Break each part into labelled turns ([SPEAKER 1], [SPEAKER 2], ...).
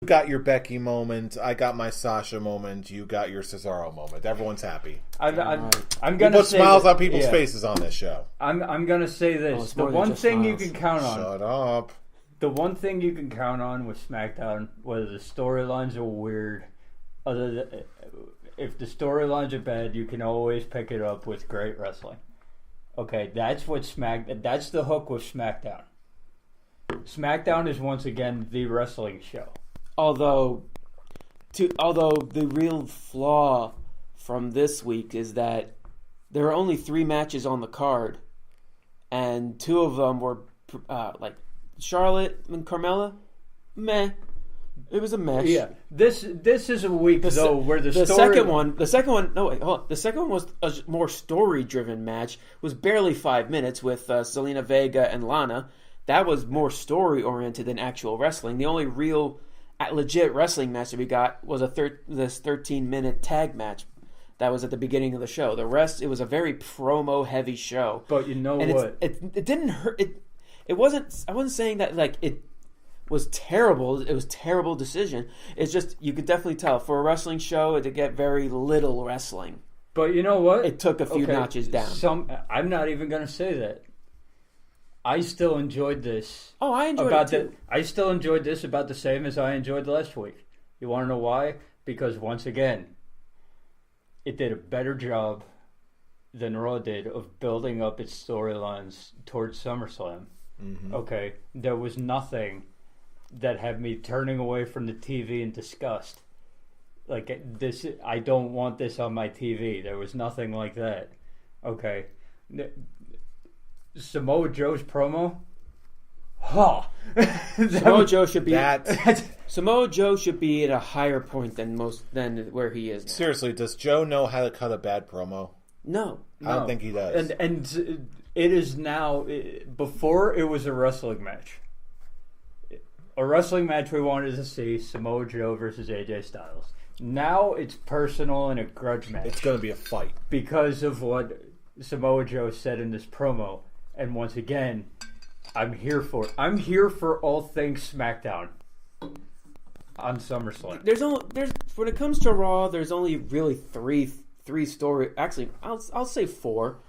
[SPEAKER 1] got your Becky moment. I got my Sasha moment. You got your Cesaro moment. Everyone's happy.
[SPEAKER 2] I'm
[SPEAKER 1] We
[SPEAKER 2] gonna
[SPEAKER 1] put
[SPEAKER 2] say
[SPEAKER 1] smiles
[SPEAKER 2] that,
[SPEAKER 1] on people's faces on this show.
[SPEAKER 2] I'm gonna say this: the
[SPEAKER 3] more than
[SPEAKER 2] one
[SPEAKER 3] just
[SPEAKER 2] thing
[SPEAKER 3] smiles.
[SPEAKER 2] you can count on.
[SPEAKER 1] Shut up.
[SPEAKER 2] The one thing you can count on with SmackDown, whether the storylines are weird, if the storylines are bad, you can always pick it up with great wrestling. Okay, that's the hook with SmackDown. SmackDown is once again the wrestling show.
[SPEAKER 3] Although the real flaw from this week is that there are only 3 matches on the card, and 2 of them were like Charlotte and Carmella. Meh. It was a mesh.
[SPEAKER 2] Yeah, this is a week where the
[SPEAKER 3] second one was a more story driven match. It was barely 5 minutes with Zelina Vega and Lana. That was more story oriented than actual wrestling. The only real legit wrestling match that we got was this 13-minute tag match that was at the beginning of the show. The rest, it was a very promo heavy show.
[SPEAKER 2] But you know
[SPEAKER 3] and
[SPEAKER 2] what?
[SPEAKER 3] It didn't hurt. It wasn't. I wasn't saying that like it was terrible. It was a terrible decision. It's just you could definitely tell for a wrestling show to get very little wrestling.
[SPEAKER 2] But you know what?
[SPEAKER 3] It took a few notches down.
[SPEAKER 2] I'm not even going to say that. I still enjoyed this.
[SPEAKER 3] Oh, I enjoyed it too.
[SPEAKER 2] I still enjoyed this about the same as I enjoyed last week. You want to know why? Because once again, it did a better job than Raw did of building up its storylines towards SummerSlam. Mm-hmm. Okay, there was nothing that had me turning away from the TV in disgust. Like this, I don't want this on my TV. There was nothing like that. Okay, Samoa Joe's promo.
[SPEAKER 3] Samoa Joe should be Samoa Joe should be at a higher point than where he is now.
[SPEAKER 1] Seriously, does Joe know how to cut a bad promo?
[SPEAKER 3] No.
[SPEAKER 1] I don't think he does.
[SPEAKER 2] And it is now. Before it was a wrestling match. A wrestling match we wanted to see, Samoa Joe versus AJ Styles. Now it's personal and a grudge match.
[SPEAKER 1] It's going to be a fight.
[SPEAKER 2] Because of what Samoa Joe said in this promo. And once again, I'm here for it. I'm here for all things SmackDown on SummerSlam.
[SPEAKER 3] When it comes to Raw, there's only really three story. Actually, I'll say four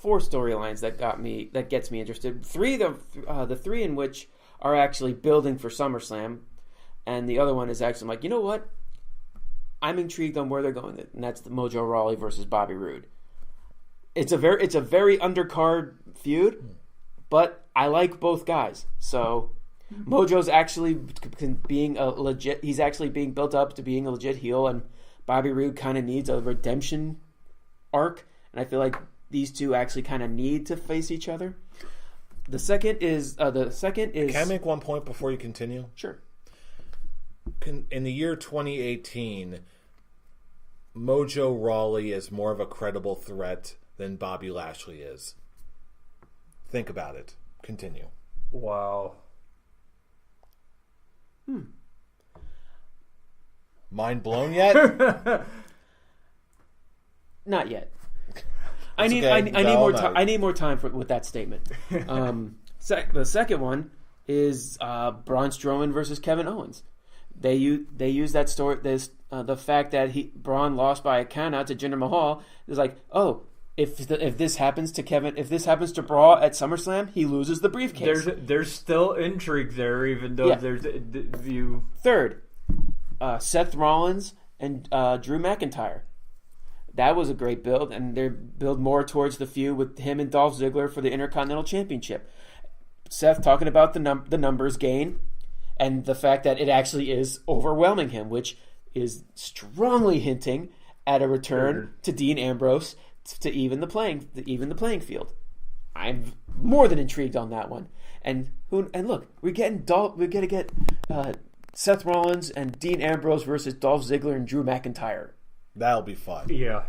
[SPEAKER 3] storylines that gets me interested. The three in which are actually building for SummerSlam, and the other one is actually like, you know what? I'm intrigued on where they're going with it, and that's the Mojo Rawley versus Bobby Roode. It's a very undercard feud, but I like both guys. So Mojo's actually being a legit. He's actually being built up to being a legit heel, and Bobby Roode kind of needs a redemption arc, and I feel like these two actually kind of need to face each other. The second is. Can
[SPEAKER 1] I make one point before you continue?
[SPEAKER 3] Sure.
[SPEAKER 1] In the year 2018, Mojo Rawley is more of a credible threat than Bobby Lashley is. Think about it. Continue.
[SPEAKER 2] Wow.
[SPEAKER 1] Mind blown yet?
[SPEAKER 3] Not yet. I need more time with that statement. The second one is Braun Strowman versus Kevin Owens. They use that story. The fact that Braun lost by a countout to Jinder Mahal is like, oh, if this happens to Braun at SummerSlam, he loses the briefcase.
[SPEAKER 2] There's still intrigue there, even though there's you.
[SPEAKER 3] Third, Seth Rollins and Drew McIntyre. That was a great build, and they build more towards the feud with him and Dolph Ziggler for the Intercontinental Championship. Seth talking about the numbers gain and the fact that it actually is overwhelming him, which is strongly hinting at a return to Dean Ambrose to even the playing field. I'm more than intrigued on that one. And look, we're gonna get Seth Rollins and Dean Ambrose versus Dolph Ziggler and Drew McIntyre.
[SPEAKER 1] That'll be fun.
[SPEAKER 2] Yeah,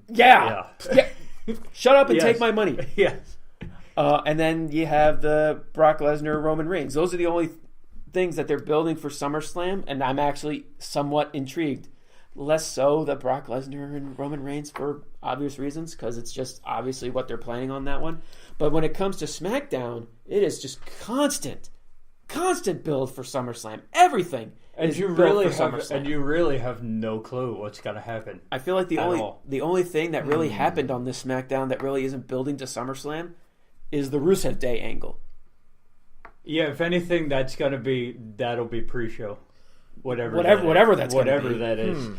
[SPEAKER 3] yeah. Shut up and take my money.
[SPEAKER 2] Yes.
[SPEAKER 3] And then you have the Brock Lesnar, Roman Reigns. Those are the only things that they're building for SummerSlam, and I'm actually somewhat intrigued. Less so the Brock Lesnar and Roman Reigns for obvious reasons, because it's just obviously what they're planning on that one. But when it comes to SmackDown, it is just constant build for SummerSlam. Everything
[SPEAKER 2] And
[SPEAKER 3] is
[SPEAKER 2] you
[SPEAKER 3] built
[SPEAKER 2] really
[SPEAKER 3] for
[SPEAKER 2] have,
[SPEAKER 3] SummerSlam.
[SPEAKER 2] and you really have no clue what's gonna happen.
[SPEAKER 3] I feel like the only thing that really happened on this SmackDown that really isn't building to SummerSlam is the Rusev Day angle.
[SPEAKER 2] Yeah, if anything, that'll be pre-show. Whatever that is.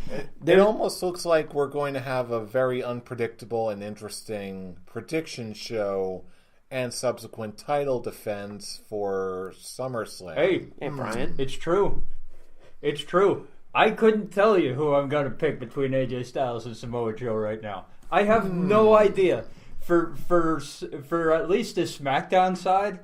[SPEAKER 1] It almost looks like we're going to have a very unpredictable and interesting prediction show and subsequent title defense for SummerSlam.
[SPEAKER 3] Hey, Brian.
[SPEAKER 2] It's true. It's true. I couldn't tell you who I'm going to pick between AJ Styles and Samoa Joe right now. I have no idea. For at least the SmackDown side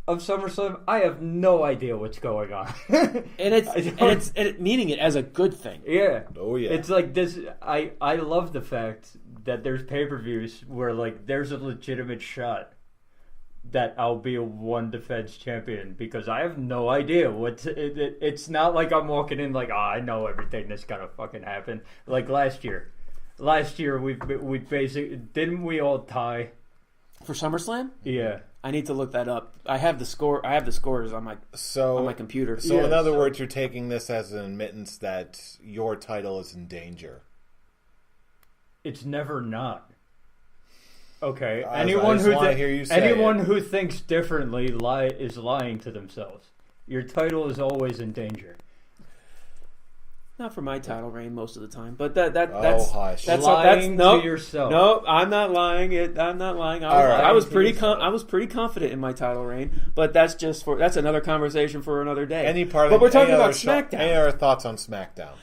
[SPEAKER 2] of SummerSlam, I have no idea what's going on.
[SPEAKER 3] and it's meaning it as a good thing.
[SPEAKER 2] Yeah.
[SPEAKER 1] Oh yeah.
[SPEAKER 2] It's like this. I love the fact that there's pay-per-views where like there's a legitimate shot that I'll be a one defense champion because I have no idea what. It's not like I'm walking in like, I know everything that's gonna fucking happen. Like last year. Last year we basically didn't we all tie
[SPEAKER 3] For SummerSlam?
[SPEAKER 2] Yeah.
[SPEAKER 3] I need to look that up. I have the score. I have the scores on my computer.
[SPEAKER 1] So in other words, you're taking this as an admittance that your title is in danger.
[SPEAKER 2] It's never not. Okay.
[SPEAKER 1] I
[SPEAKER 2] Anyone
[SPEAKER 1] just wanna hear you say
[SPEAKER 2] anyone
[SPEAKER 1] it.
[SPEAKER 2] who thinks differently is lying to themselves. Your title is always in danger.
[SPEAKER 3] Not for my title reign most of the time, but that's
[SPEAKER 1] hush.
[SPEAKER 3] that's
[SPEAKER 2] lying
[SPEAKER 3] no,
[SPEAKER 2] to yourself.
[SPEAKER 3] No, I'm not lying. I'm not lying. I was pretty confident in my title reign, but that's another conversation for another day.
[SPEAKER 1] But
[SPEAKER 3] we're talking about SmackDown.
[SPEAKER 1] Any other thoughts on SmackDown?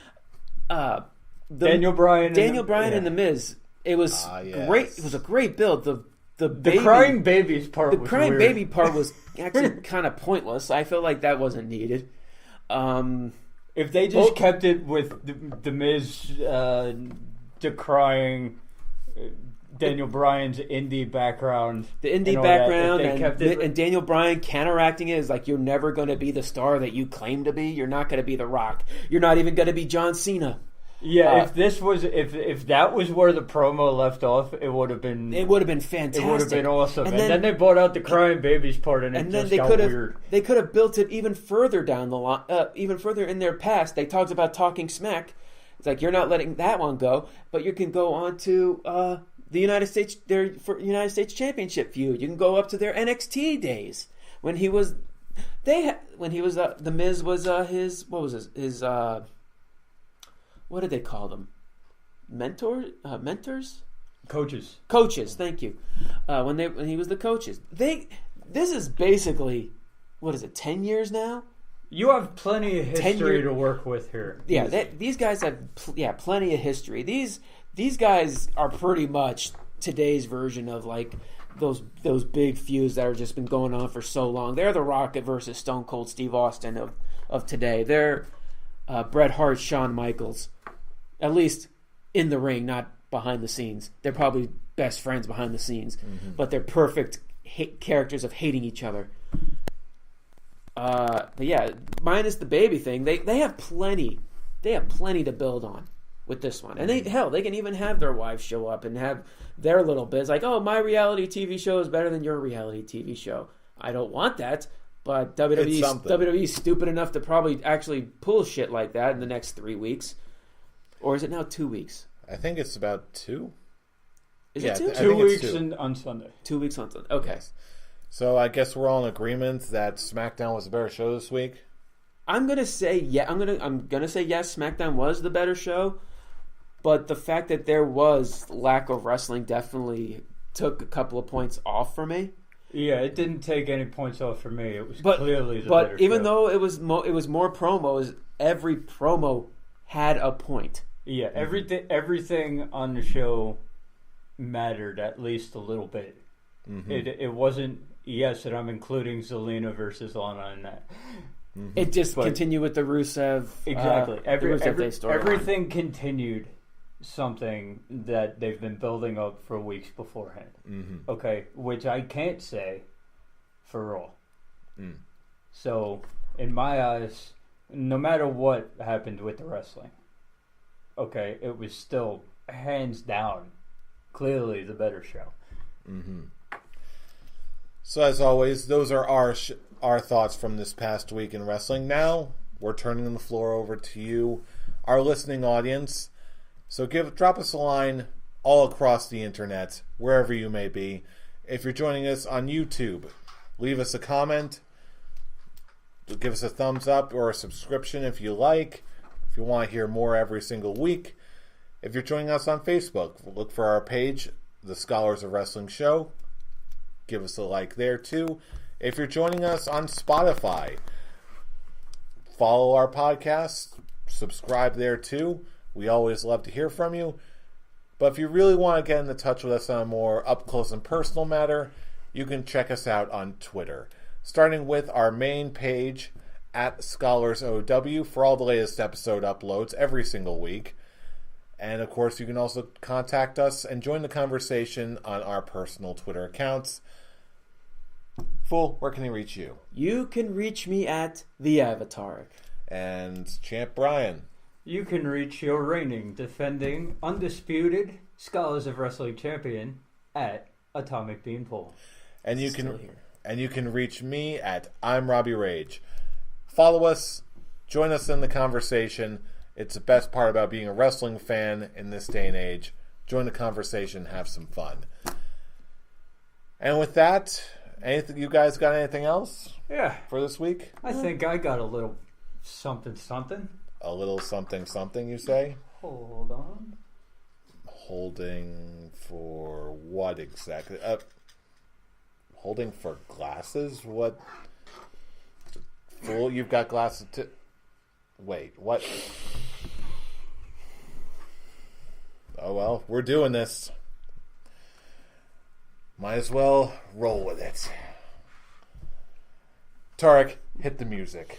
[SPEAKER 2] Daniel Bryan
[SPEAKER 3] and The Miz. It was great. It was a great build. The
[SPEAKER 2] crying babies part.
[SPEAKER 3] The
[SPEAKER 2] was
[SPEAKER 3] crying
[SPEAKER 2] weird.
[SPEAKER 3] baby part was actually kind of pointless. I felt like that wasn't needed.
[SPEAKER 2] If they just kept it with the Miz decrying Daniel Bryan's indie background,
[SPEAKER 3] and Daniel Bryan counteracting it is like, you're never going to be the star that you claim to be. You're not going to be The Rock. You're not even going to be John Cena.
[SPEAKER 2] Yeah, if that was where the promo left off, it would have been
[SPEAKER 3] fantastic.
[SPEAKER 2] It would have been awesome. And then they brought out the crying babies part, and then they got weird.
[SPEAKER 3] They could have built it even further down the line, even further in their past. They talked about talking smack. It's like, you're not letting that one go, but you can go on to the United States Championship feud. You can go up to their NXT days when he was the Miz was his what did they call them? Mentors? Coaches. Thank you. When he was the coaches, this is basically, what is it? 10 years now.
[SPEAKER 2] You have plenty of history to work with here.
[SPEAKER 3] Yeah, these guys have plenty of history. These guys are pretty much today's version of like those big feuds that have just been going on for so long. They're the Rock versus Stone Cold Steve Austin of today. They're Bret Hart, Shawn Michaels. At least in the ring, not behind the scenes. They're probably best friends behind the scenes, but they're perfect characters of hating each other. But yeah, minus the baby thing, they have plenty. They have plenty to build on with this one, and they can even have their wives show up and have their little bits like, oh, my reality TV show is better than your reality TV show. I don't want that. But WWE's stupid enough to probably actually pull shit like that in the next 3 weeks. Or is it now 2 weeks?
[SPEAKER 1] I think it's about 2.
[SPEAKER 3] Is it 2?
[SPEAKER 2] 2 weeks on Sunday.
[SPEAKER 3] 2 weeks on Sunday. Okay.
[SPEAKER 1] Yes. So I guess we're all in agreement that SmackDown was a better show this week.
[SPEAKER 3] I'm gonna say I'm gonna say yes. SmackDown was the better show, but the fact that there was lack of wrestling definitely took a couple of points off for me.
[SPEAKER 2] Yeah, it didn't take any points off for me. It was clearly the better show.
[SPEAKER 3] But even though it was more promos, every promo had a point.
[SPEAKER 2] Yeah, everything on the show mattered at least a little bit. Mm-hmm. It wasn't, yes, and I'm including Zelina versus Lana in that.
[SPEAKER 3] Mm-hmm. It just continued with the Rusev.
[SPEAKER 2] Exactly.
[SPEAKER 3] Rusev
[SPEAKER 2] everything continued something that they've been building up for weeks beforehand. Mm-hmm. Okay, which I can't say for Raw. Mm. So, in my eyes, no matter what happened with the wrestling, okay, it was still hands down, clearly the better show.
[SPEAKER 1] Mm-hmm. So, as always, those are our thoughts from this past week in wrestling. Now, we're turning the floor over to you, our listening audience. So drop us a line all across the internet, wherever you may be. If you're joining us on YouTube, leave us a comment. Give us a thumbs up or a subscription if you like. If you want to hear more every single week. If you're joining us on Facebook, look for our page, The Scholars of Wrestling Show. Give us a like there too. If you're joining us on Spotify, follow our podcast, subscribe there too. We always love to hear from you. But if you really want to get into touch with us on a more up-close and personal matter, you can check us out on Twitter. Starting with our main page at ScholarsOW for all the latest episode uploads every single week. And of course, you can also contact us and join the conversation on our personal Twitter accounts. Fool, where can he reach you?
[SPEAKER 3] You can reach me at The Avatar.
[SPEAKER 1] And Champ Brian.
[SPEAKER 2] You can reach your reigning, defending, undisputed Scholars of Wrestling champion at Atomic Beanpole.
[SPEAKER 1] And you can reach me at I'm Robbie Rage. Follow us, join us in the conversation. It's the best part about being a wrestling fan in this day and age. Join the conversation, have some fun. And with that, you guys got anything else?
[SPEAKER 2] Yeah.
[SPEAKER 1] For this week?
[SPEAKER 2] I think I got a little something.
[SPEAKER 1] A little something, you say?
[SPEAKER 2] Hold on.
[SPEAKER 1] Holding for what exactly? Holding for glasses? What? Fool, you've got glasses too. Wait, what? Oh well, we're doing this. Might as well roll with it. Tarek, hit the music.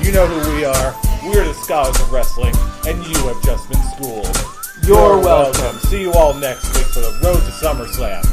[SPEAKER 1] You know who we are. We're the Scholars of Wrestling, and you have just been schooled.
[SPEAKER 3] You're welcome.
[SPEAKER 1] See you all next week for the Road to SummerSlam.